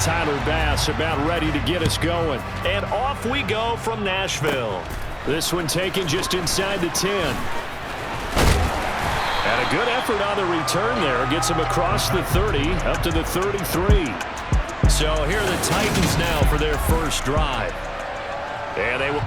Tyler Bass about ready to get us going. And off we go from Nashville. This one taken just inside the 10. And a good effort on the return there. Gets him across the 30, up to the 33. So here are the Titans now for their first drive. And they will...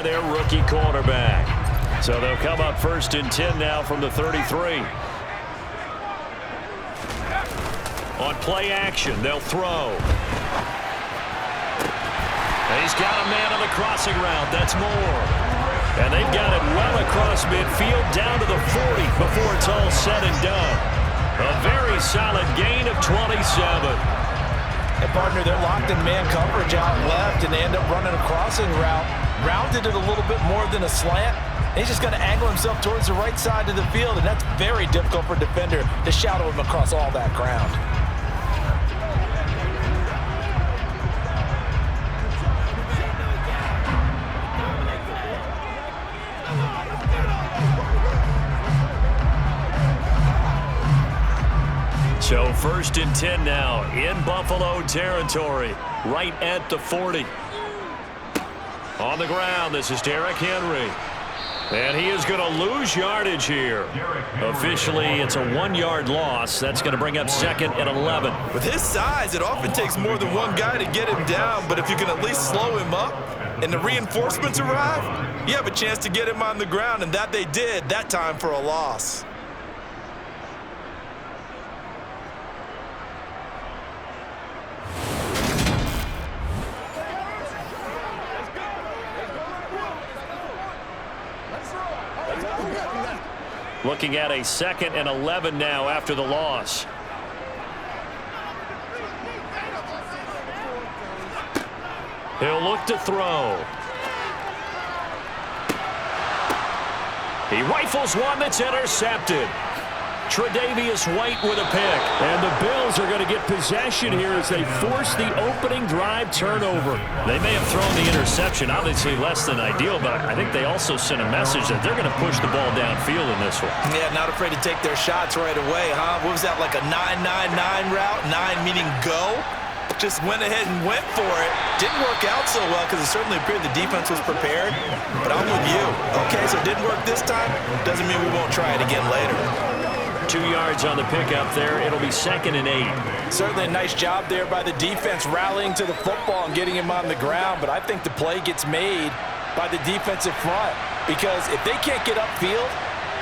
their rookie quarterback. So they'll come up first and 10 now from the 33. On play action, they'll throw. He's got a man on the crossing route. That's Moore. And they've got it well across midfield down to the 40 before it's all said and done. A very solid gain of 27. And partner, they're locked in man coverage out left, and they end up running a crossing route. Rounded it a little bit more than a slant. He's just going to angle himself towards the right side of the field, and that's very difficult for a defender to shadow him across all that ground. So first and 10 now in Buffalo territory, right at the 40. On the ground, this is Derrick Henry. And he is going to lose yardage here. Officially, it's a 1-yard loss. That's going to bring up second and 11. With his size, it often takes more than one guy to get him down. But if you can at least slow him up and the reinforcements arrive, you have a chance to get him on the ground. And that they did, that time for a loss. Looking at a second and 11 now after the loss. He'll look to throw. He rifles one that's intercepted. Tre'Davious White with a pick. And the Bills are going to get possession here as they force the opening drive turnover. They may have thrown the interception, obviously less than ideal, but I think they also sent a message that they're going to push the ball downfield in this one. Yeah, not afraid to take their shots right away, huh? What was that, like a 9-9-9 route? 9 meaning go? Just went ahead and went for it. Didn't work out so well because it certainly appeared the defense was prepared. But I'm with you. Okay, so it didn't work this time. Doesn't mean we won't try it again later. 2 yards on the pickup there. It'll be second and 8. Certainly a nice job there by the defense rallying to the football and getting him on the ground. But I think the play gets made by the defensive front because if they can't get upfield,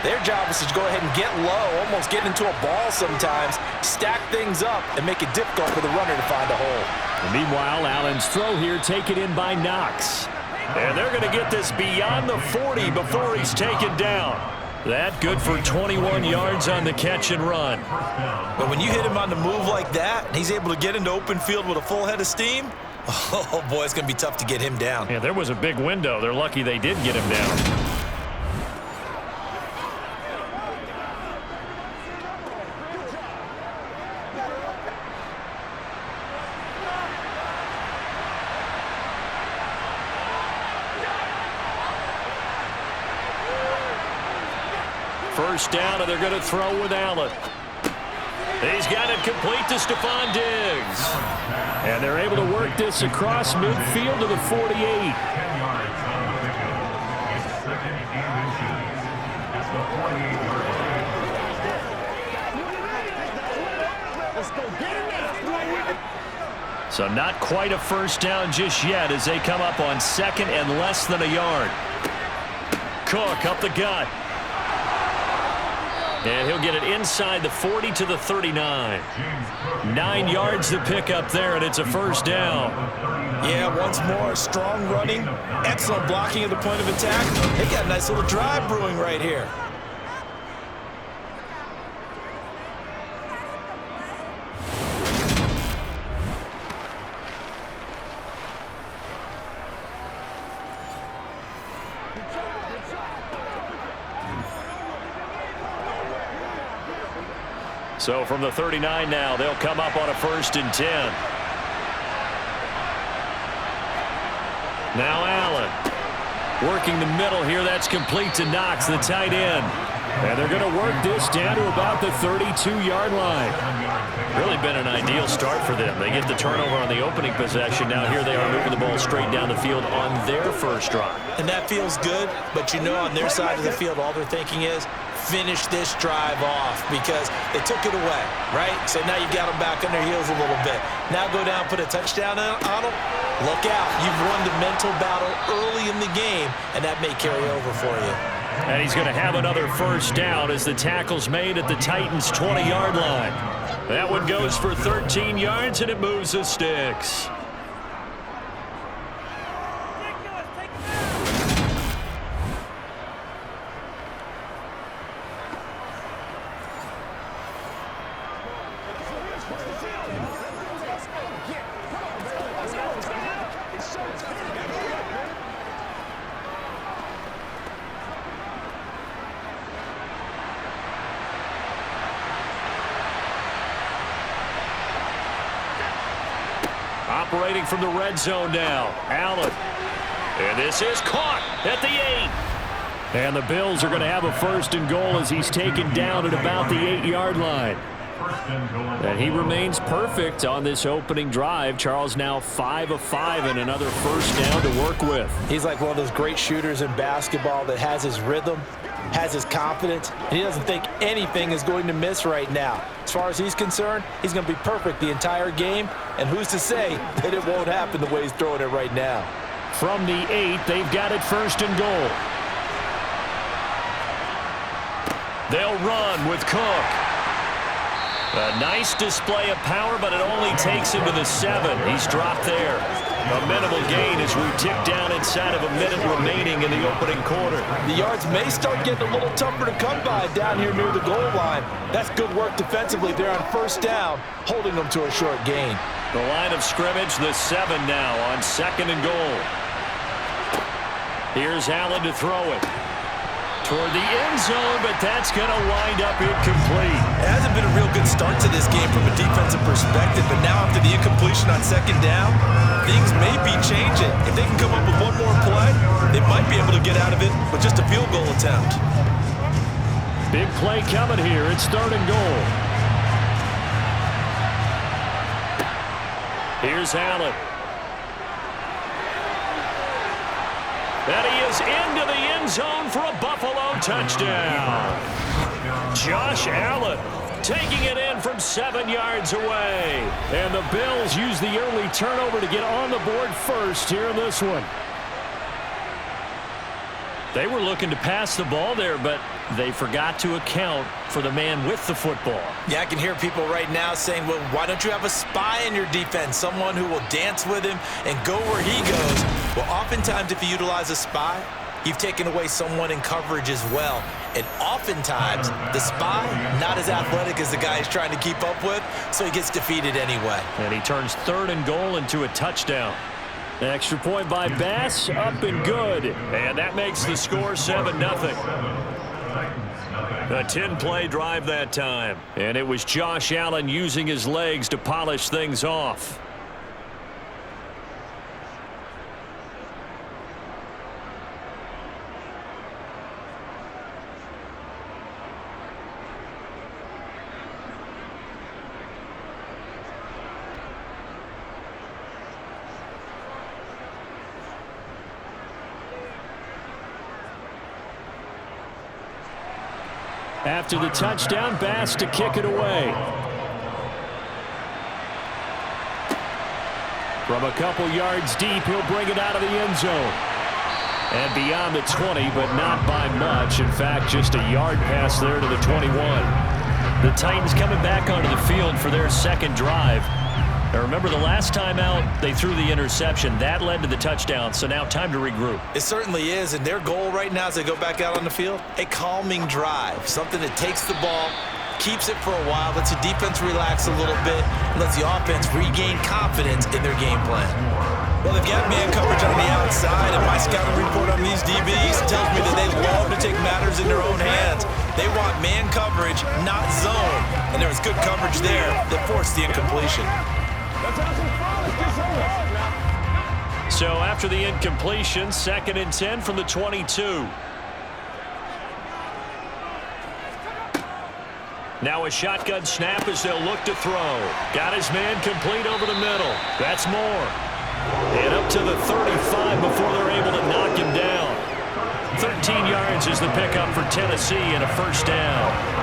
their job is to go ahead and get low, almost get into a ball sometimes, stack things up, and make it difficult for the runner to find a hole. And meanwhile, Allen's throw here taken in by Knox. And they're going to get this beyond the 40 before he's taken down. That good for 21 yards on the catch and run. But when you hit him on the move like that, and he's able to get into open field with a full head of steam, oh boy, it's going to be tough to get him down. Yeah, there was a big window. They're lucky they did get him down. First down, and they're going to throw with Allen. He's got it complete to Stephon Diggs. And they're able to work this across midfield to the 48. So not quite a first down just yet as they come up on second and less than a yard. Cook up the gut. And he'll get it inside the 40 to the 39. 9 yards to pick up there, and it's a first down. Yeah, once more, strong running, excellent blocking at the point of attack. They got a nice little drive brewing right here. So from the 39 now, they'll come up on a 1st and 10. Now Allen working the middle here. That's complete to Knox, the tight end. And they're going to work this down to about the 32-yard line. Really been an ideal start for them. They get the turnover on the opening possession. Now here they are moving the ball straight down the field on their first drive. And that feels good, but you know on their side of the field all they're thinking is finish this drive off because they took it away, right? So now you've got them back on their heels a little bit. Now go down, put a touchdown on them. Look out. You've won the mental battle early in the game, and that may carry over for you. And he's going to have another first down as the tackle's made at the Titans' 20-yard line. That one goes for 13 yards, and it moves the sticks. Operating from the red zone now, Allen. And this is caught at the 8. And the Bills are going to have a 1st and goal as he's taken down at about the 8-yard line. And he remains perfect on this opening drive. Charles now 5 of 5 and another first down to work with. He's like one of those great shooters in basketball that has his rhythm, has his confidence, and he doesn't think anything is going to miss right now. As far as he's concerned, he's going to be perfect the entire game, and who's to say that it won't happen the way he's throwing it right now. From the 8, they've got it 1st and goal. They'll run with Cook. A nice display of power, but it only takes him to the 7. He's dropped there. A minimal gain as we tick down inside of a minute remaining in the opening quarter. The yards may start getting a little tougher to come by down here near the goal line. That's good work defensively there on 1st down, holding them to a short gain. The line of scrimmage, the 7 now on 2nd and goal. Here's Allen to throw it. Toward the end zone, but that's going to wind up incomplete. It hasn't been a real good start to this game from a defensive perspective, but now after the incompletion on 2nd down, things may be changing. If they can come up with one more play, they might be able to get out of it with just a field goal attempt. Big play coming here. It's 3rd and goal. Here's Allen. And he is into the end zone for a Buffalo touchdown. Josh Allen taking it in from 7 yards away. And the Bills use the early turnover to get on the board first here in this one. They were looking to pass the ball there, but they forgot to account for the man with the football. Yeah, I can hear people right now saying, well, why don't you have a spy in your defense, someone who will dance with him and go where he goes? Well, oftentimes if you utilize a spy, you've taken away someone in coverage as well. And oftentimes, the spy, not as athletic as the guy he's trying to keep up with, so he gets defeated anyway. And he turns 3rd and goal into a touchdown. Extra point by Bass, up and good. And that makes the score 7-0. A 10-play drive that time. And it was Josh Allen using his legs to polish things off. After the touchdown, Bass to kick it away. From a couple yards deep, he'll bring it out of the end zone. And beyond the 20, but not by much. In fact, just a yard pass there to the 21. The Titans coming back onto the field for their second drive. Now remember, the last time out, they threw the interception. That led to the touchdown, so now time to regroup. It certainly is, and their goal right now as they go back out on the field, a calming drive, something that takes the ball, keeps it for a while, lets the defense relax a little bit, and lets the offense regain confidence in their game plan. Well, they've got man coverage on the outside, and my scouting report on these DBs tells me that they love to take matters in their own hands. They want man coverage, not zone, and there was good coverage there that forced the incompletion. So after the incompletion, 2nd and 10 from the 22. Now a shotgun snap as they'll look to throw. Got his man complete over the middle. That's more. And up to the 35 before they're able to knock him down. 13 yards is the pickup for Tennessee and a first down.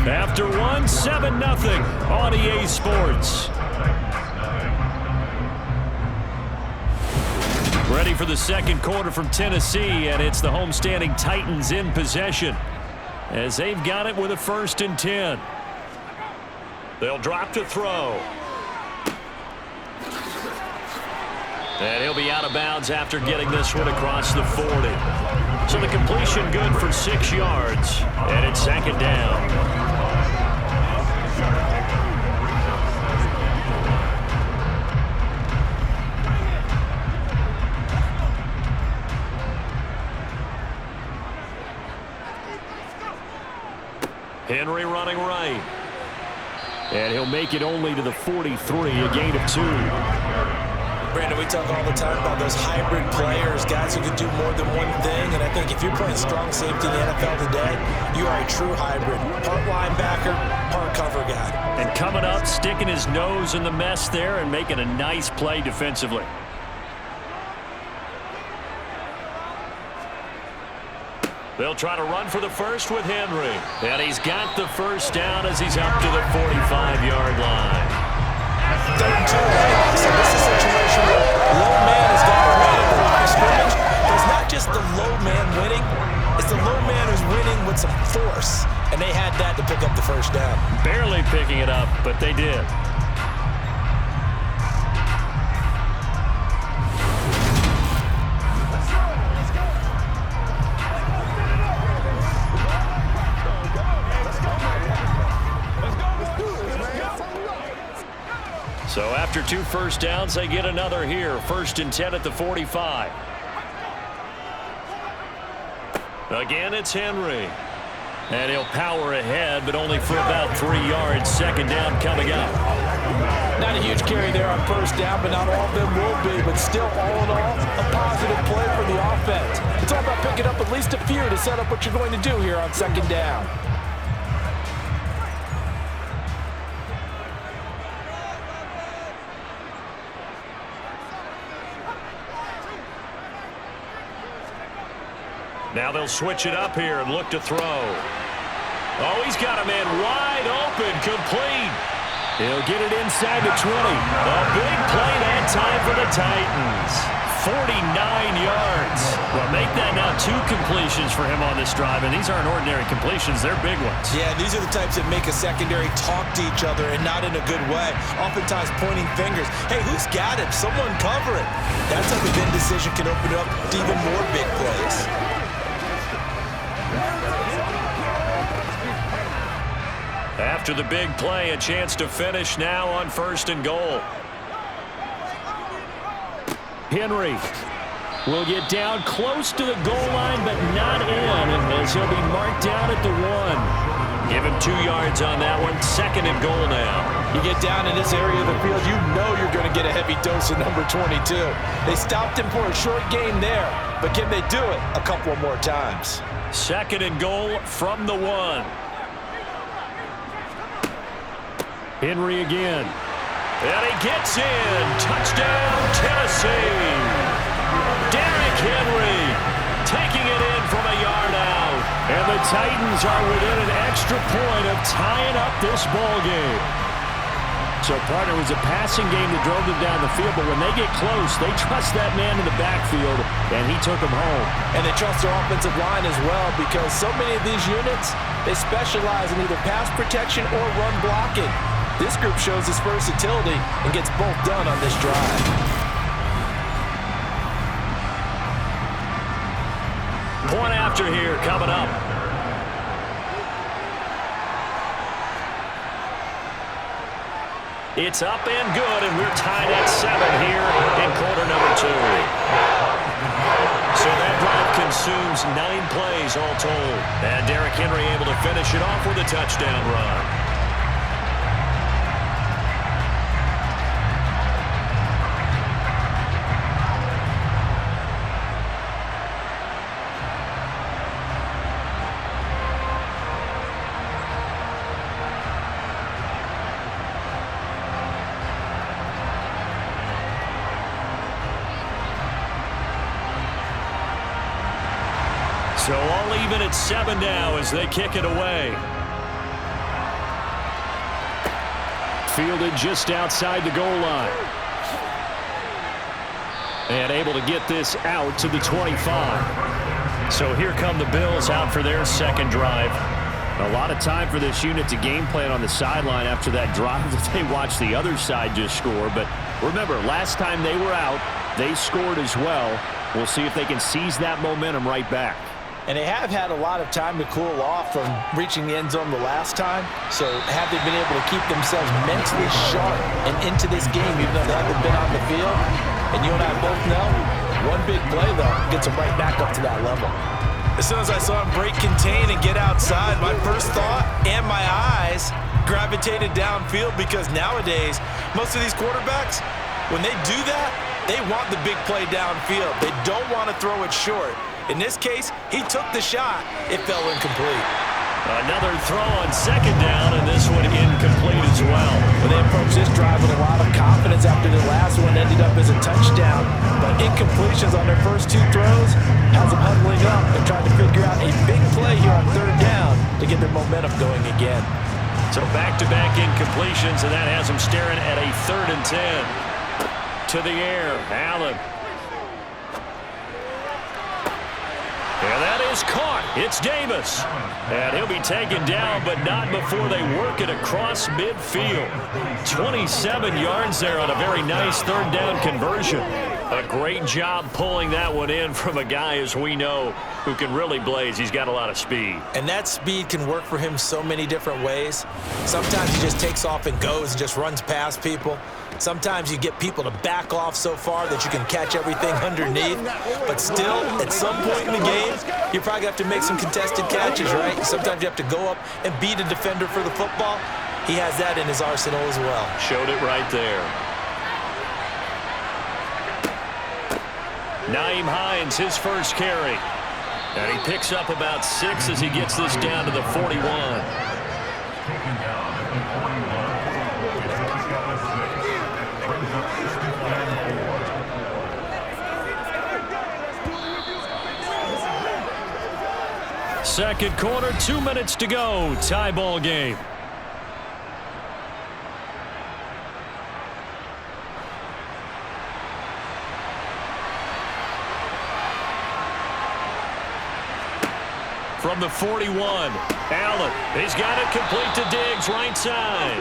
After one, 7-0 on EA Sports. Ready for the second quarter from Tennessee, and it's the homestanding Titans in possession as they've got it with a 1st and 10. They'll drop to throw. And he'll be out of bounds after getting this one across the 40. So the completion good for 6 yards, and it's 2nd down. Henry running right. And he'll make it only to the 43, a gain of 2. Brandon, we talk all the time about those hybrid players, guys who can do more than one thing, and I think if you're playing strong safety in the NFL today, you are a true hybrid. Part linebacker, part cover guy. And coming up, sticking his nose in the mess there and making a nice play defensively. They'll try to run for the first with Henry. And he's got the first down as he's up to the 45-yard line. 3rd and 2, right? So this is a situation where low man has got to win at the line of scrimmage. But it's not just the low man winning. It's the low man who's winning with some force. And they had that to pick up the first down. Barely picking it up, but they did. So after 2 first downs, they get another here. 1st and 10 at the 45. Again, it's Henry. And he'll power ahead, but only for about 3 yards. 2nd down coming up. Not a huge carry there on 1st down, but not all of them will be. But still, all in all, a positive play for the offense. It's all about picking up at least a few to set up what you're going to do here on 2nd down. Now they'll switch it up here and look to throw. Oh, he's got a man wide open, complete. He'll get it inside the 20. A big play that time for the Titans. 49 yards. Well, make that now 2 completions for him on this drive, and these aren't ordinary completions. They're big ones. Yeah, these are the types that make a secondary talk to each other and not in a good way. Oftentimes pointing fingers. Hey, who's got it? Someone cover it. That type of indecision can open up to even more big plays. After the big play, a chance to finish now on 1st and goal. Henry will get down close to the goal line, but not in, as he'll be marked down at the 1. Give him 2 yards on that one. 2nd and goal now. You get down in this area of the field, you know you're going to get a heavy dose of number 22. They stopped him for a short game there, but can they do it a couple more times? 2nd and goal from the 1. Henry again. And he gets in. Touchdown, Tennessee. Derrick Henry taking it in from a yard out. And the Titans are within an extra point of tying up this ball game. So, partner, it was a passing game that drove them down the field, but when they get close, they trust that man in the backfield, and he took them home. And they trust their offensive line as well, because so many of these units, they specialize in either pass protection or run blocking. This group shows its versatility and gets both done on this drive. Point after here coming up. It's up and good, and we're tied at 7 here in quarter number 2. So that drive consumes 9 plays all told. And Derrick Henry able to finish it off with a touchdown run. So all even at 7 now as they kick it away. Fielded just outside the goal line. And able to get this out to the 25. So here come the Bills out for their second drive. A lot of time for this unit to game plan on the sideline after that drive that they watched the other side just score. But remember, last time they were out, they scored as well. We'll see if they can seize that momentum right back. And they have had a lot of time to cool off from reaching the end zone the last time. So have they been able to keep themselves mentally sharp and into this game, even though they haven't been on the field? And you and I both know, one big play, though, gets them right back up to that level. As soon as I saw him break contain and get outside, my first thought and my eyes gravitated downfield, because nowadays, most of these quarterbacks, when they do that, they want the big play downfield. They don't want to throw it short. In this case, he took the shot. It fell incomplete. Another throw on second down, and this one incomplete as well. But they approached this drive with a lot of confidence after the last one ended up as a touchdown. But incompletions on their first 2 throws has them huddling up and trying to figure out a big play here on third down to get their momentum going again. So back-to-back incompletions, and that has them staring at a 3rd and 10. To the air, Allen. And that is caught. It's Davis. And he'll be taken down, but not before they work it across midfield. 27 yards there on a very nice 3rd down conversion. A great job pulling that one in from a guy, as we know, who can really blaze. He's got a lot of speed. And that speed can work for him so many different ways. Sometimes he just takes off and goes and just runs past people. Sometimes you get people to back off so far that you can catch everything underneath. But still, at some point in the game, you probably have to make some contested catches, right? Sometimes you have to go up and beat a defender for the football. He has that in his arsenal as well. Showed it right there. Nyheim Hines, his first carry. And he picks up about 6 as he gets this down to the 41. Second quarter, 2 minutes to go. Tie ball game. From the 41, Allen. He's got it complete to Diggs, right side.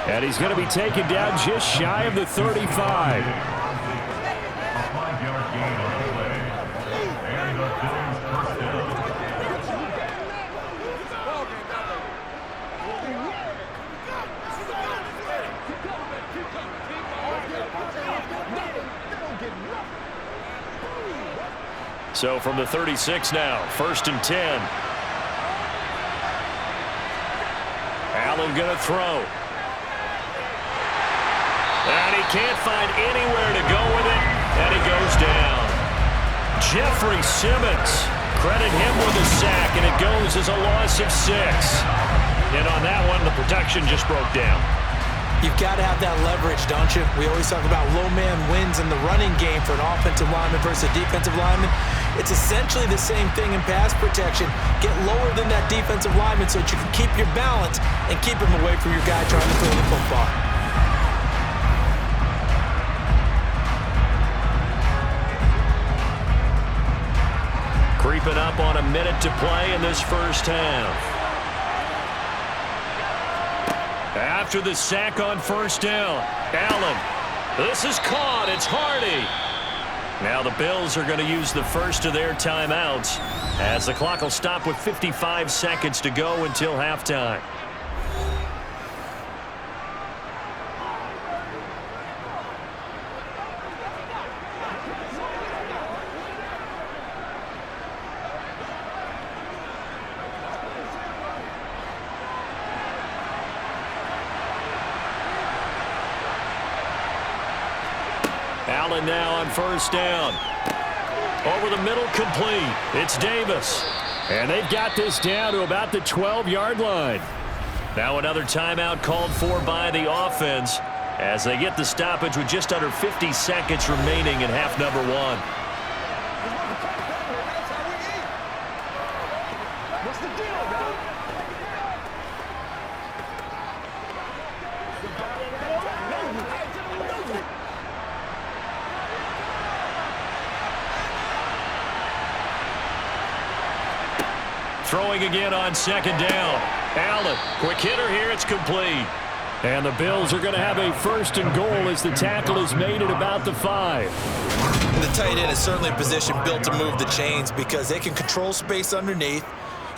And he's going to be taken down just shy of the 35. So from the 36 now, 1st and 10. Allen gonna throw. And he can't find anywhere to go with it, and he goes down. Jeffrey Simmons, credit him with a sack, and it goes as a loss of 6. And on that one, the protection just broke down. You've got to have that leverage, don't you? We always talk about low man wins in the running game for an offensive lineman versus a defensive lineman. It's essentially the same thing in pass protection. Get lower than that defensive lineman so that you can keep your balance and keep him away from your guy trying to throw the football. Creeping up on a minute to play in this first half. After the sack on first down, Allen. This is caught. It's Hardy. Now the Bills are going to use the first of their timeouts as the clock will stop with 55 seconds to go until halftime. Allen now on first down. Over the middle, complete. It's Davis. And they've got this down to about the 12-yard line. Now another timeout called for by the offense as they get the stoppage with just under 50 seconds remaining in half number one. What's the deal, bro? Throwing again on second down. Allen, quick hitter here, it's complete. And the Bills are going to have a first and goal as the tackle is made at about the 5. The tight end is certainly a position built to move the chains because they can control space underneath.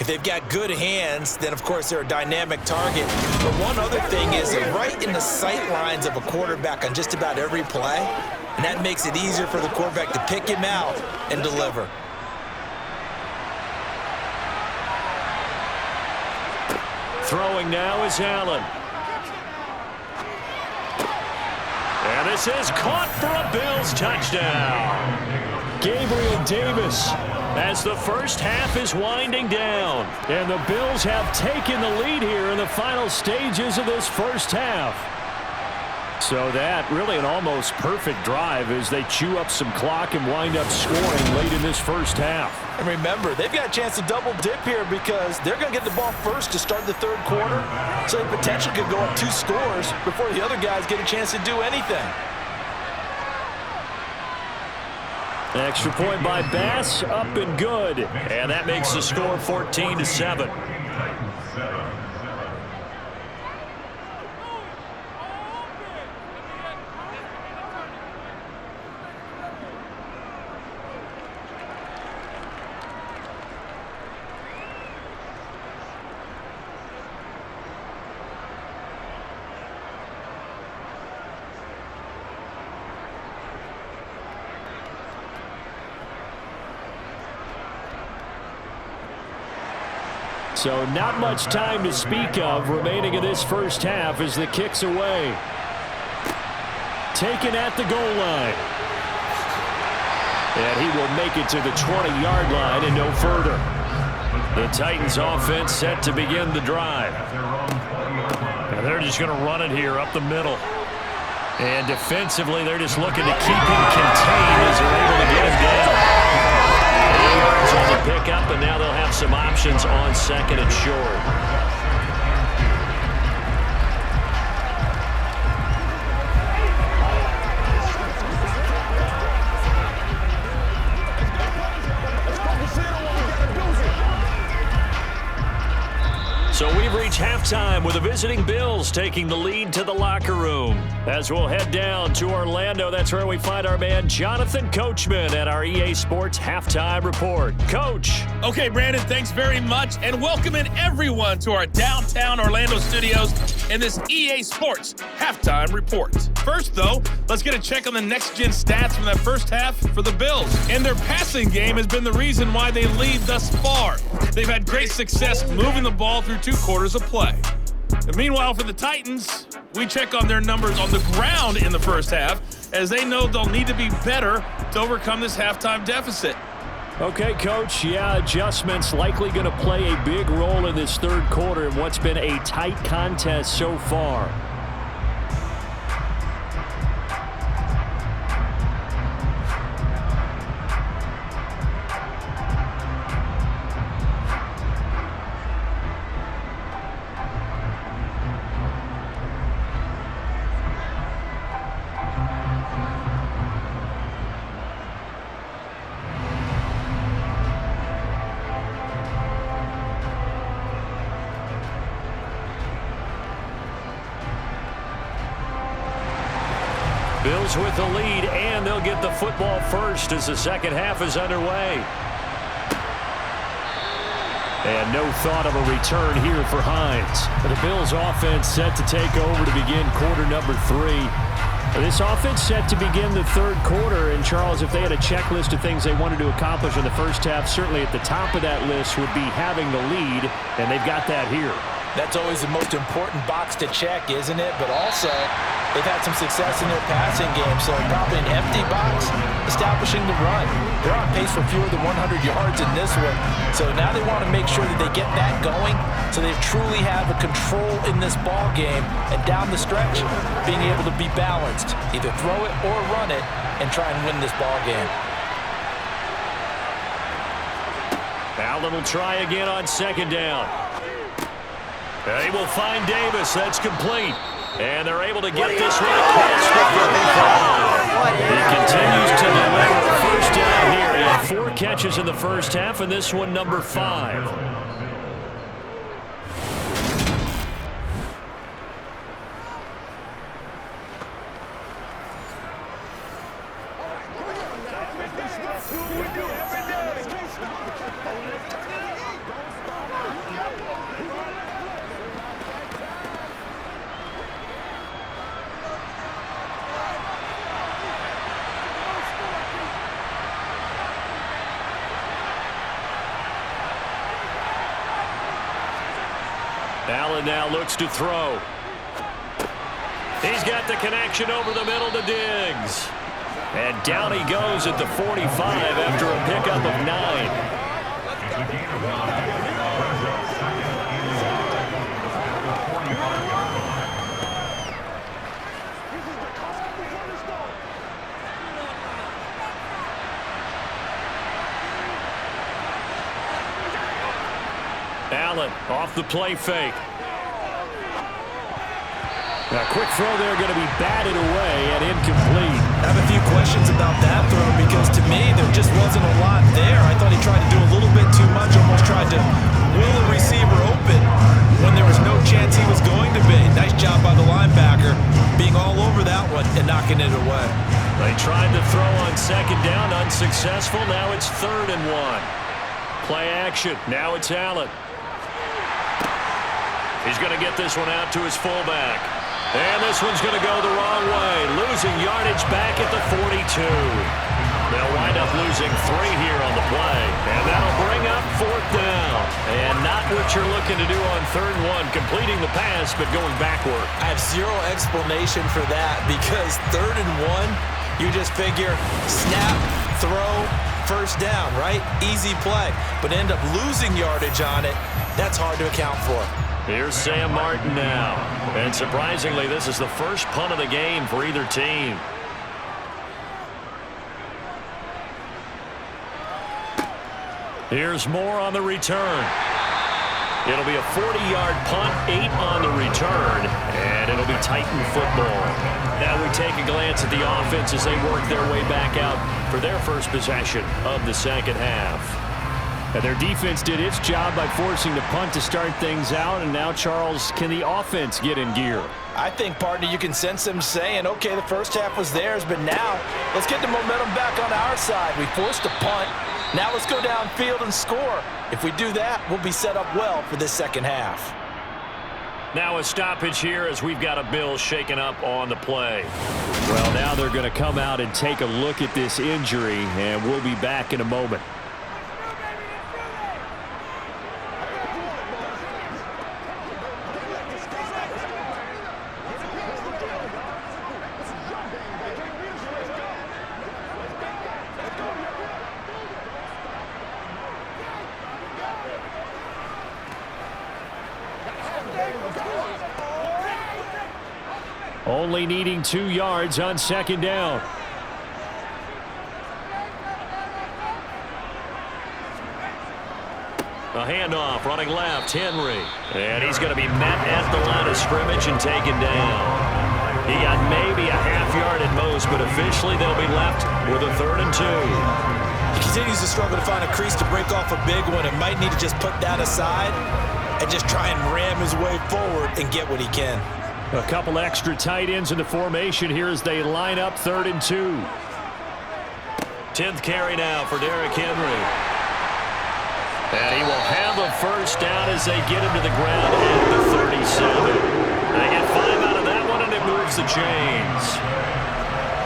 If they've got good hands, then of course they're a dynamic target. But one other thing is they're right in the sight lines of a quarterback on just about every play. And that makes it easier for the quarterback to pick him out and deliver. Throwing now is Allen. And this is caught for a Bills touchdown. Gabriel Davis as the first half is winding down. And the Bills have taken the lead here in the final stages of this first half. So that really an almost perfect drive as they chew up some clock and wind up scoring late in this first half. And remember, they've got a chance to double dip here because they're going to get the ball first to start the third quarter. So they potentially could go up 2 scores before the other guys get a chance to do anything. Extra point by Bass, up and good. And that makes the score 14-7. So not much time to speak of remaining in this first half as the kick's away. Taken at the goal line. And he will make it to the 20-yard line and no further. The Titans offense set to begin the drive. And they're just going to run it here up the middle. And defensively, they're just looking to keep him contained as they're able to get him down. 8 yards on the pickup, and now they'll have some options on second and short. So we've reached halftime with the visiting Bills taking the lead to the locker room. As we'll head down to Orlando, that's where we find our man Jonathan Coachman at our EA Sports Halftime Report. Coach. Okay, Brandon, thanks very much, and welcoming everyone to our downtown Orlando studios in this EA Sports Halftime Report. First, though, let's get a check on the next-gen stats from that first half for the Bills. And their passing game has been the reason why they lead thus far. They've had great success moving the ball through 2 quarters of play. And meanwhile, for the Titans, we check on their numbers on the ground in the first half, as they know they'll need to be better to overcome this halftime deficit. Okay, Coach, yeah, adjustments likely going to play a big role in this third quarter in what's been a tight contest so far. Bills with the lead, and they'll get the football first as the second half is underway. And no thought of a return here for Hines. The Bills offense set to take over to begin quarter number 3. This offense set to begin the third quarter. And, Charles, if they had a checklist of things they wanted to accomplish in the first half, certainly at the top of that list would be having the lead, and they've got that here. That's always the most important box to check, isn't it? But also, they've had some success in their passing game, so probably an empty box, establishing the run. They're on pace for fewer than 100 yards in this one, so now they want to make sure that they get that going so they truly have a control in this ball game, and down the stretch, being able to be balanced, either throw it or run it, and try and win this ball game. Allen will try again on second down. They will find Davis. That's complete. And they're able to get this one across the 35. He continues to deliver first down here. He had 4 catches in the first half, and this one number 5. Allen now looks to throw. He's got the connection over the middle to Diggs. And down he goes at the 45 after a pickup of 9. Allen off the play fake. A quick throw there going to be batted away and incomplete. I have a few questions about that throw because to me there just wasn't a lot there. I thought he tried to do a little bit too much, almost tried to will a receiver open when there was no chance he was going to be. Nice job by the linebacker being all over that one and knocking it away. They tried to throw on second down, unsuccessful. Now it's 3rd and 1. Play action. Now it's Allen. He's going to get this one out to his fullback. And this one's going to go the wrong way. Losing yardage back at the 42. They'll wind up losing 3 here on the play. And that'll bring up 4th down. And not what you're looking to do on 3rd and 1. Completing the pass, but going backward. I have zero explanation for that because 3rd and 1, you just figure snap, throw, first down, right? Easy play. But end up losing yardage on it. That's hard to account for. Here's Sam Martin now. And surprisingly, this is the first punt of the game for either team. Here's Moore on the return. It'll be a 40-yard punt, 8 on the return, and it'll be Titan football. Now we take a glance at the offense as they work their way back out for their first possession of the second half. And their defense did its job by forcing the punt to start things out. And now, Charles, can the offense get in gear? I think, partner, you can sense them saying, okay, the first half was theirs, but now let's get the momentum back on our side. We forced a punt. Now let's go downfield and score. If we do that, we'll be set up well for this second half. Now a stoppage here as we've got a Bill shaken up on the play. Well, now they're going to come out and take a look at this injury, and we'll be back in a moment. Only needing 2 yards on second down. A handoff running left, Henry. And he's going to be met at the line of scrimmage and taken down. He got maybe a half yard at most, but officially they'll be left with a 3rd and 2. He continues to struggle to find a crease to break off a big one and might need to just put that aside and just try and ram his way forward and get what he can. A couple extra tight ends in the formation here as they line up 3rd and 2. 10th carry now for Derrick Henry. And he will have a first down as they get him to the ground at the 37. They get 5 out of that one, and it moves the chains.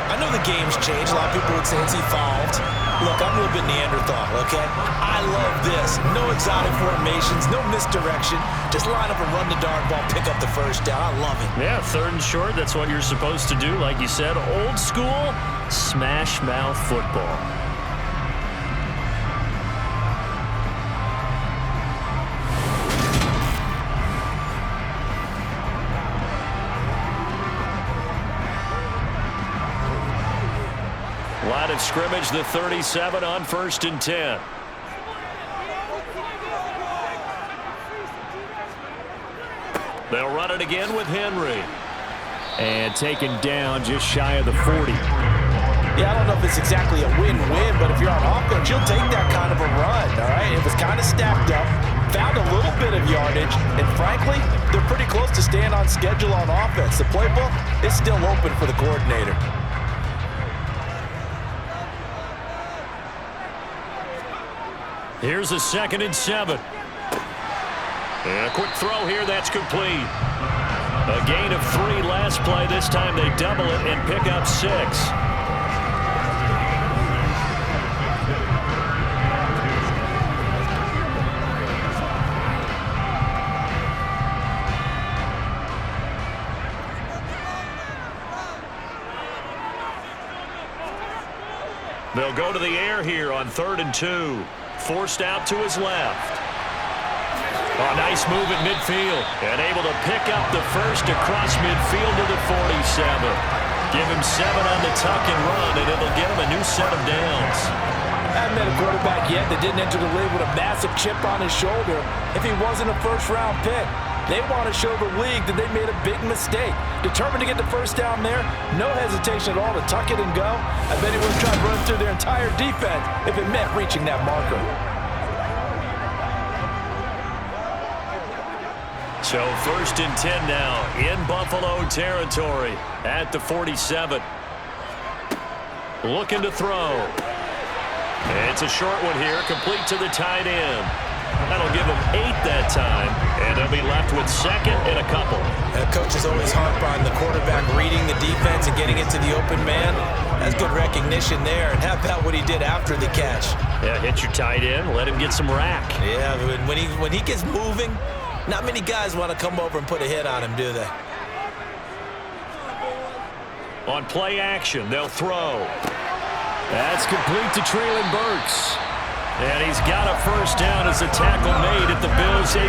I know the game's changed. A lot of people would say it's evolved. Look, I'm a little bit Neanderthal, okay? I love this. No exotic formations, no misdirection. Just line up and run the darn ball, pick up the first down. I love it. Yeah, 3rd and short, that's what you're supposed to do. Like you said, old school, smash mouth football. Line of scrimmage, the 37 on 1st and 10. They'll run it again with Henry. And taken down just shy of the 40. Yeah, I don't know if it's exactly a win-win, but if you're on offense, you'll take that kind of a run, all right? It was kind of stacked up, found a little bit of yardage, and frankly, they're pretty close to staying on schedule on offense. The playbook is still open for the coordinator. Here's a 2nd and 7. And a quick throw here, that's complete. A gain of 3 last play. This time they double it and pick up 6. They'll go to the air here on 3rd and 2. Forced out to his left. A nice move at midfield. And able to pick up the first across midfield to the 47. Give him 7 on the tuck and run, and it'll give him a new set of downs. I haven't met a quarterback yet that didn't enter the league with a massive chip on his shoulder if he wasn't a first-round pick. They want to show the league that they made a big mistake. Determined to get the first down there, no hesitation at all to tuck it and go. I bet he would have tried to run through their entire defense if it meant reaching that marker. So 1st and 10 now in Buffalo territory at the 47. Looking to throw. It's a short one here, complete to the tight end. That'll give them 8 that time, and they'll be left with 2nd and a couple. Coach is always harp on the quarterback reading the defense and getting it to the open man. That's good recognition there. And how about what he did after the catch? Yeah, hit your tight end, let him get some rack. Yeah, when he gets moving, not many guys want to come over and put a hit on him, do they? On play action, they'll throw. That's complete to Treylon Burks. And he's got a first down as a tackle made at the Bills' 18.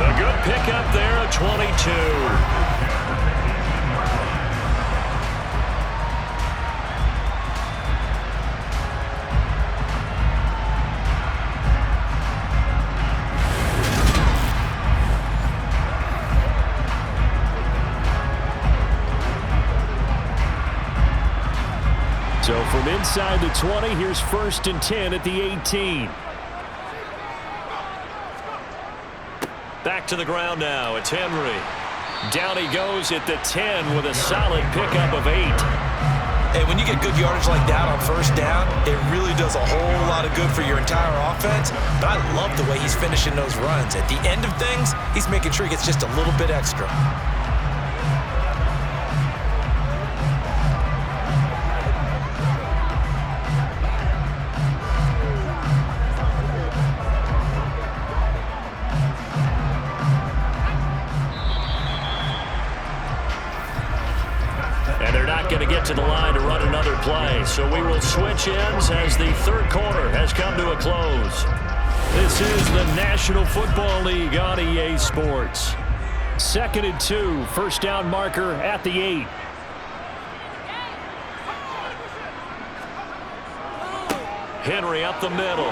A good pickup there at 22. So from inside the 20, here's 1st and 10 at the 18. Back to the ground now. It's Henry. Down he goes at the 10 with a solid pickup of 8. Hey, when you get good yardage like that on first down, it really does a whole lot of good for your entire offense. But I love the way he's finishing those runs. At the end of things, he's making sure he gets just a little bit extra. Going to get to the line to run another play. So we will switch ends as the 3rd quarter has come to a close. This is the National Football League on EA Sports. 2nd and 2, first down marker at the 8. Henry up the middle.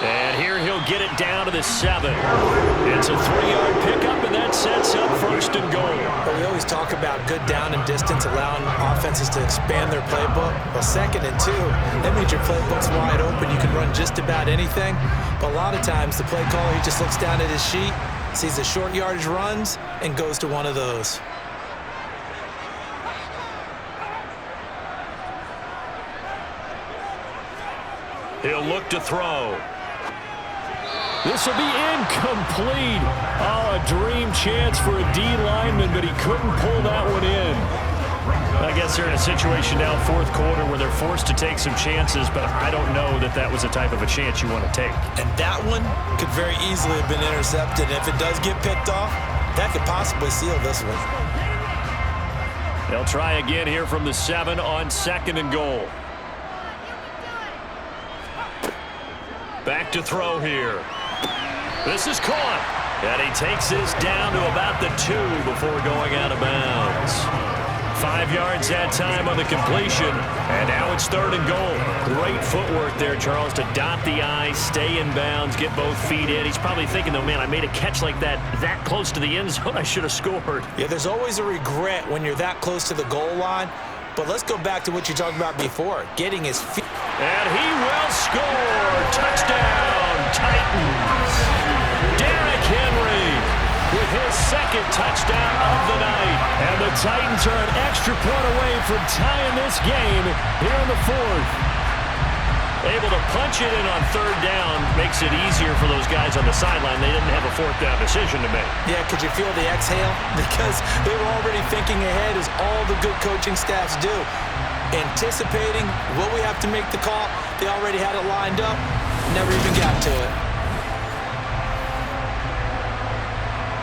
And here he'll get it down to the 7. It's a 3-yard pickup, and that sets up 1st and goal. But we always talk about good down and distance, allowing offenses to expand their playbook. Well, 2nd and 2, that means your playbook's wide open. You can run just about anything. But a lot of times, the play caller, he just looks down at his sheet, sees the short yardage runs, and goes to one of those. He'll look to throw. This will be incomplete. Oh, a dream chance for a D lineman, but he couldn't pull that one in. I guess they're in a situation now, fourth quarter, where they're forced to take some chances, but I don't know that that was the type of a chance you want to take. And that one could very easily have been intercepted. And if it does get picked off, that could possibly seal this one. They'll try again here from the 7 on 2nd and goal. Back to throw here. This is caught. And he takes this down to about the 2 before going out of bounds. 5 yards that time on the completion. And now it's 3rd and goal. Great footwork there, Charles, to dot the I, stay in bounds, get both feet in. He's probably thinking, though, man, I made a catch like that close to the end zone. I should have scored. Yeah, there's always a regret when you're that close to the goal line. But let's go back to what you talked about before, getting his feet. And he will score. Touchdown, Titans. Derrick Henry with his 2nd touchdown of the night. And the Titans are an extra point away from tying this game here in the 4th. Able to punch it in on 3rd down makes it easier for those guys on the sideline. They didn't have a 4th down decision to make. Yeah, could you feel the exhale? Because they were already thinking ahead, as all the good coaching staffs do. Anticipating what we have to make the call. They already had it lined up. Never even got to it.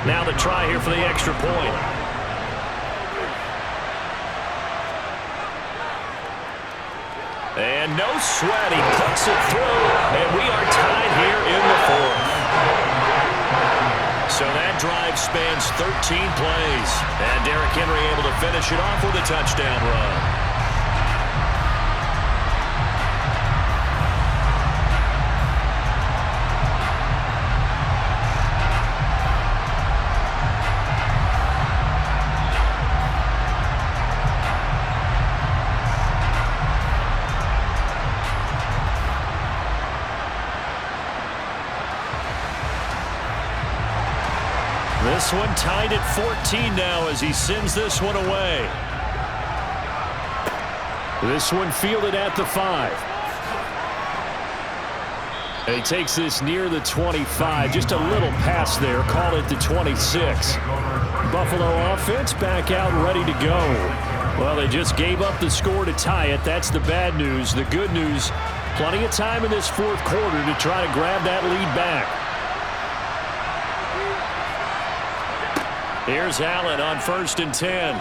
Now the try here for the extra point. And no sweat, he puts it through, and we are tied here in the 4th. So that drive spans 13 plays, and Derrick Henry able to finish it off with a touchdown run. This one tied at 14 now as he sends this one away. This one fielded at the 5. And he takes this near the 25. Just a little pass there. Call it the 26. Buffalo offense back out ready to go. Well, they just gave up the score to tie it. That's the bad news. The good news, plenty of time in this 4th quarter to try to grab that lead back. Here's Allen on 1st and 10.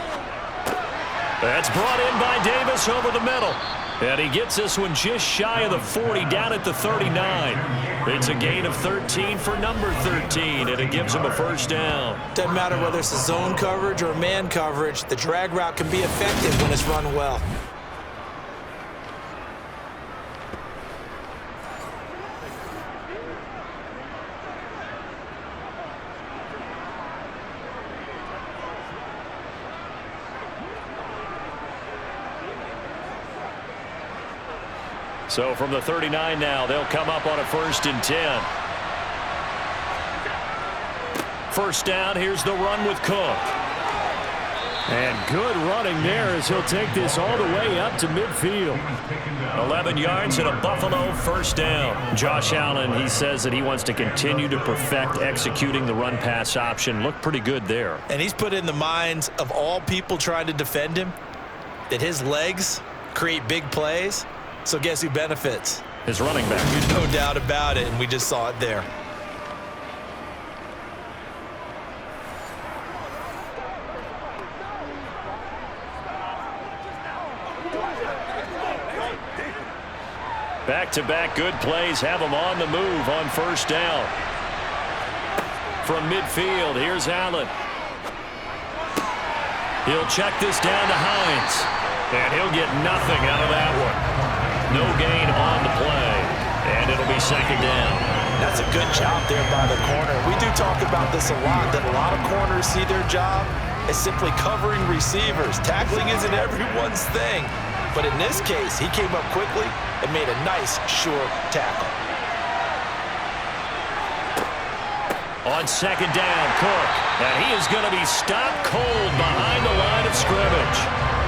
That's brought in by Davis over the middle. And he gets this one just shy of the 40, down at the 39. It's a gain of 13 for number 13, and it gives him a 1st down. Doesn't matter whether it's a zone coverage or man coverage, the drag route can be effective when it's run well. So from the 39 now, they'll come up on a 1st and 10. 1st down, here's the run with Cook. And good running there as he'll take this all the way up to midfield. 11 yards and a Buffalo 1st down. Josh Allen, he says that he wants to continue to perfect executing the run-pass option. Looked pretty good there. And he's put in the minds of all people trying to defend him that his legs create big plays. So guess who benefits? His running back. No doubt about it, and we just saw it there. Back-to-back good plays have him on the move on 1st down. From midfield, here's Allen. He'll check this down to Hines. And he'll get nothing out of that one. No gain on the play. And it'll be 2nd down. That's a good job there by the corner. We do talk about this a lot, that a lot of corners see their job as simply covering receivers. Tackling isn't everyone's thing. But in this case, he came up quickly and made a nice, short tackle. On second down, Cook. And he is going to be stopped cold behind the line of scrimmage.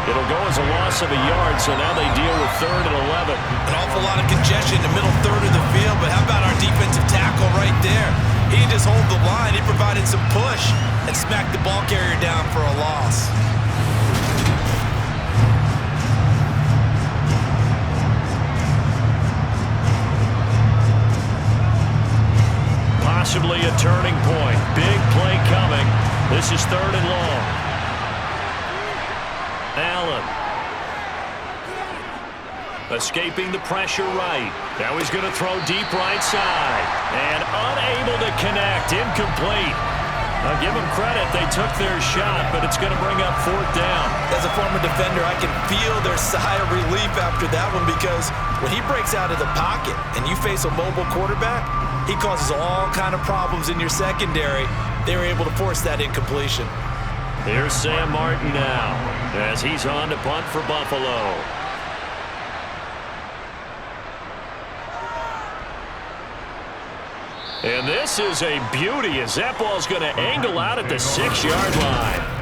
It'll go as a loss of a yard, so now they deal with 3rd and 11. An awful lot of congestion in the middle third of the field, but how about our defensive tackle right there? He didn't just hold the line. He provided some push and smacked the ball carrier down for a loss. Possibly a turning point. Big play coming. This is 3rd and long. Allen. Escaping the pressure right. Now he's going to throw deep right side. And unable to connect. Incomplete. I'll give them credit. They took their shot, but it's going to bring up 4th down. As a former defender, I can feel their sigh of relief after that one, because when he breaks out of the pocket and you face a mobile quarterback, he causes all kind of problems in your secondary. They were able to force that incompletion. Here's Sam Martin now as he's on to punt for Buffalo. And this is a beauty as that ball's going to angle out at the 6-yard line.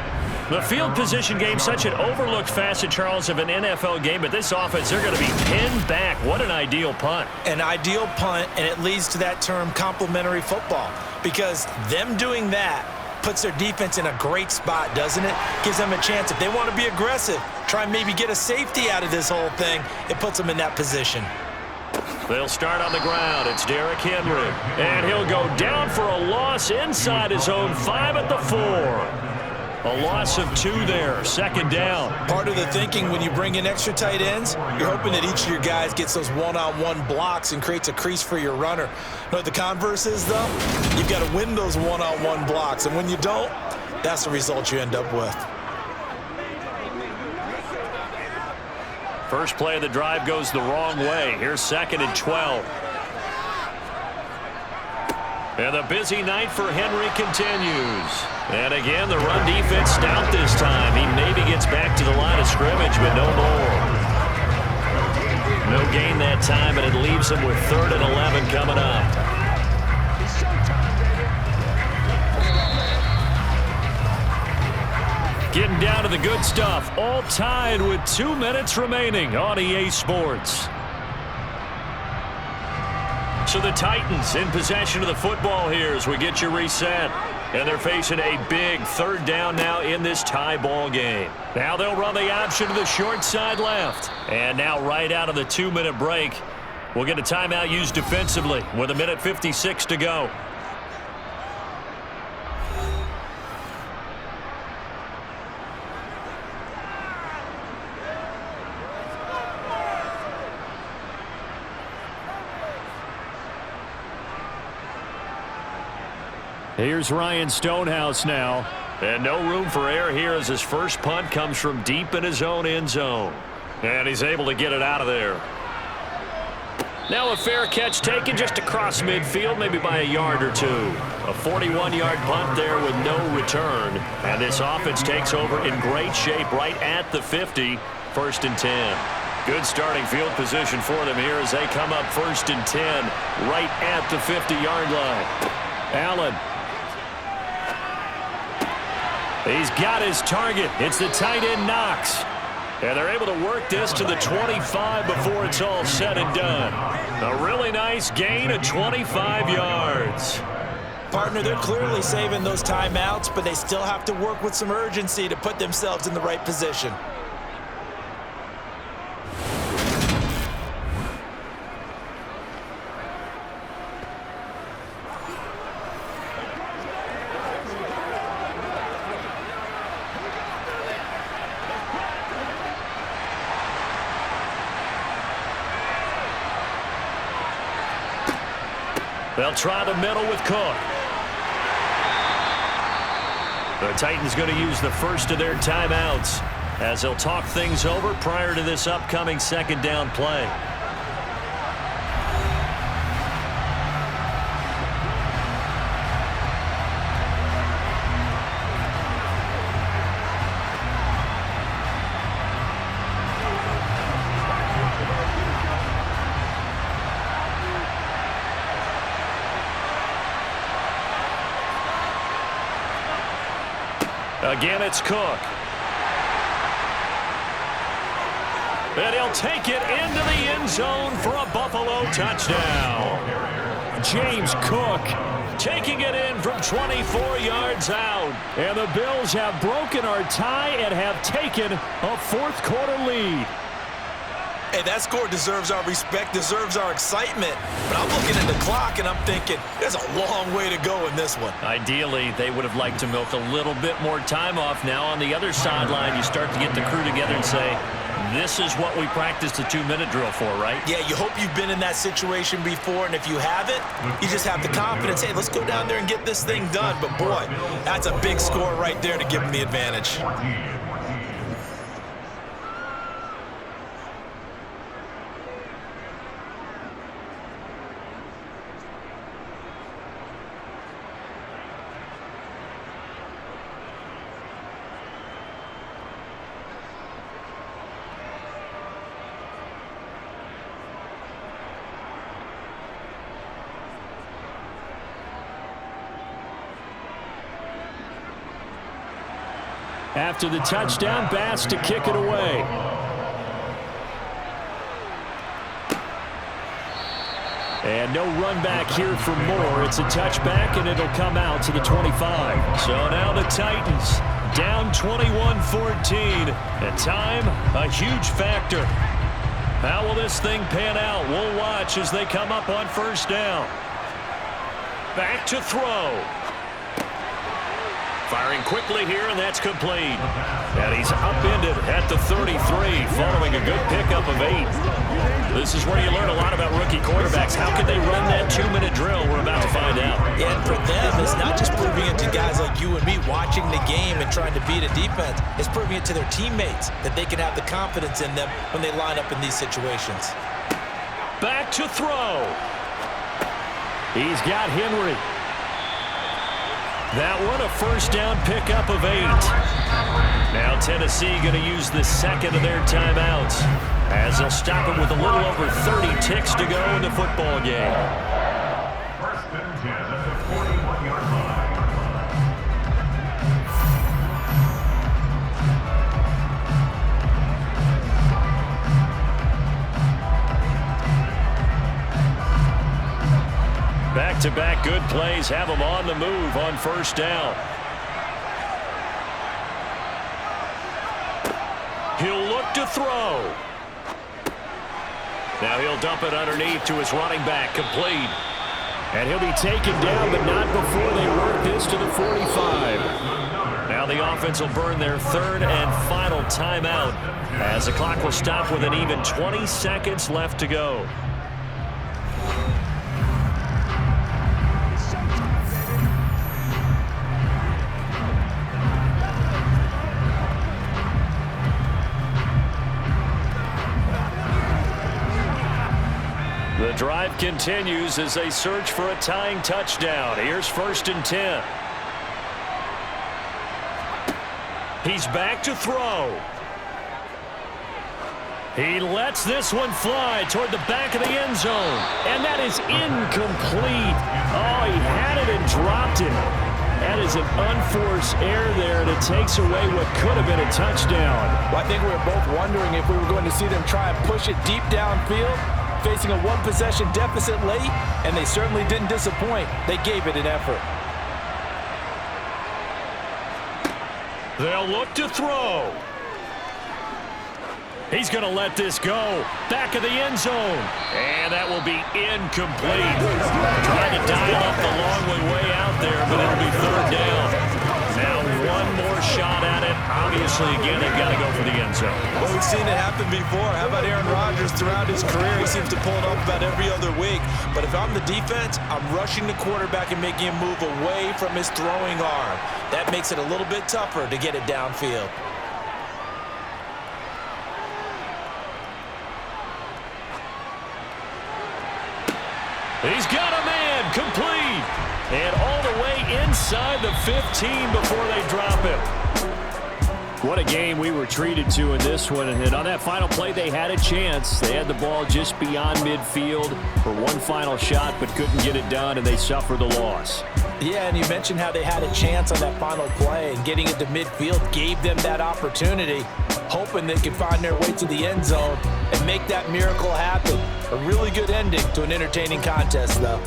The field position game, such an overlooked facet, Charles, of an NFL game, but this offense, they're going to be pinned back. What an ideal punt. An ideal punt, and it leads to that term complementary football, because them doing that puts their defense in a great spot, doesn't it? Gives them a chance. If they want to be aggressive, try and maybe get a safety out of this whole thing, it puts them in that position. They'll start on the ground. It's Derrick Henry. And he'll go down for a loss inside his own 5 at the 4. A loss of 2 there, 2nd down. Part of the thinking when you bring in extra tight ends, you're hoping that each of your guys gets those one-on-one blocks and creates a crease for your runner. You know what the converse is, though? You've got to win those one-on-one blocks, and when you don't, that's the result you end up with. First play of the drive goes the wrong way. Here's 2nd and 12. And the busy night for Henry continues. And again, the run defense stout this time. He maybe gets back to the line of scrimmage, but no more. No gain that time, and it leaves him with 3rd and 11 coming up. Getting down to the good stuff. All tied with 2 minutes remaining on EA Sports. So the Titans in possession of the football here as we get you reset. And they're facing a big 3rd down now in this tie ball game. Now they'll run the option to the short side left. And now right out of the 2-minute break, we'll get a timeout used defensively with 1:56 to go. Here's Ryan Stonehouse now. And no room for error here as his first punt comes from deep in his own end zone. And he's able to get it out of there. Now a fair catch taken just across midfield, maybe by a yard or 2. A 41-yard punt there with no return. And this offense takes over in great shape right at the 50, 1st and 10. Good starting field position for them here as they come up 1st and 10 right at the 50-yard line. Allen. He's got his target. It's the tight end Knox. And they're able to work this to the 25 before it's all said and done. A really nice gain of 25 yards. Partner, they're clearly saving those timeouts, but they still have to work with some urgency to put themselves in the right position. They'll try the middle with Cook. The Titans going to use the first of their timeouts as they'll talk things over prior to this upcoming 2nd down play. Again, it's Cook. And he'll take it into the end zone for a Buffalo touchdown. James Cook taking it in from 24 yards out. And the Bills have broken our tie and have taken a fourth-quarter lead. Hey, that score deserves our respect, deserves our excitement. But I'm looking at the clock, and I'm thinking there's a long way to go in this one. Ideally, they would have liked to milk a little bit more time off. Now on the other sideline, you start to get the crew together and say, this is what we practiced the 2-minute drill for, right? Yeah, you hope you've been in that situation before, and if you haven't, you just have the confidence, hey, let's go down there and get this thing done. But, boy, that's a big score right there to give them the advantage. After the touchdown, Bass to kick it away. And no run back here for Moore. It's a touchback, and it'll come out to the 25. So now the Titans down 21-14. And time, a huge factor. How will this thing pan out? We'll watch as they come up on first down. Back to throw. Firing quickly here, and that's complete. And he's upended at the 33, following a good pickup of 8. This is where you learn a lot about rookie quarterbacks. How can they run that 2-minute drill? We're about to find out. And for them, it's not just proving it to guys like you and me watching the game and trying to beat a defense. It's proving it to their teammates that they can have the confidence in them when they line up in these situations. Back to throw. He's got Henry. That one, a first down pickup of 8. Now Tennessee going to use the second of their timeouts as they'll stop it with a little over 30 ticks to go in the football game. First and 10 at the 41-yard line. Back-to-back good plays have them on the move on first down. He'll look to throw. Now he'll dump it underneath to his running back, complete. And he'll be taken down, but not before they work this to the 45. Now the offense will burn their third and final timeout as the clock will stop with an even 20 seconds left to go. The drive continues as they search for a tying touchdown. Here's first and 10. He's back to throw. He lets this one fly toward the back of the end zone. And that is incomplete. Oh, he had it and dropped it. That is an unforced error there, and it takes away what could have been a touchdown. Well, I think we were both wondering if we were going to see them try and push it deep downfield, facing a one-possession deficit late, and they certainly didn't disappoint. They gave it an effort. They'll look to throw. He's going to let this go. Back of the end zone. And that will be incomplete. Trying to dial up the long way out there, but it'll be third down. Now one more shot at it. Obviously, again, they've got to go for the end zone. Well, we've seen it happen before. How about Aaron Rodgers throughout his career? He seems to pull it off about every other week. But if I'm the defense, I'm rushing the quarterback and making him move away from his throwing arm. That makes it a little bit tougher to get it downfield. He's got a man, complete. And all the way inside the 15 before they drop it. What a game we were treated to in this one. And on that final play, they had a chance. They had the ball just beyond midfield for one final shot, but couldn't get it done, and they suffer the loss. Yeah, and you mentioned how they had a chance on that final play, and getting it to midfield gave them that opportunity, hoping they could find their way to the end zone and make that miracle happen. A really good ending to an entertaining contest, though.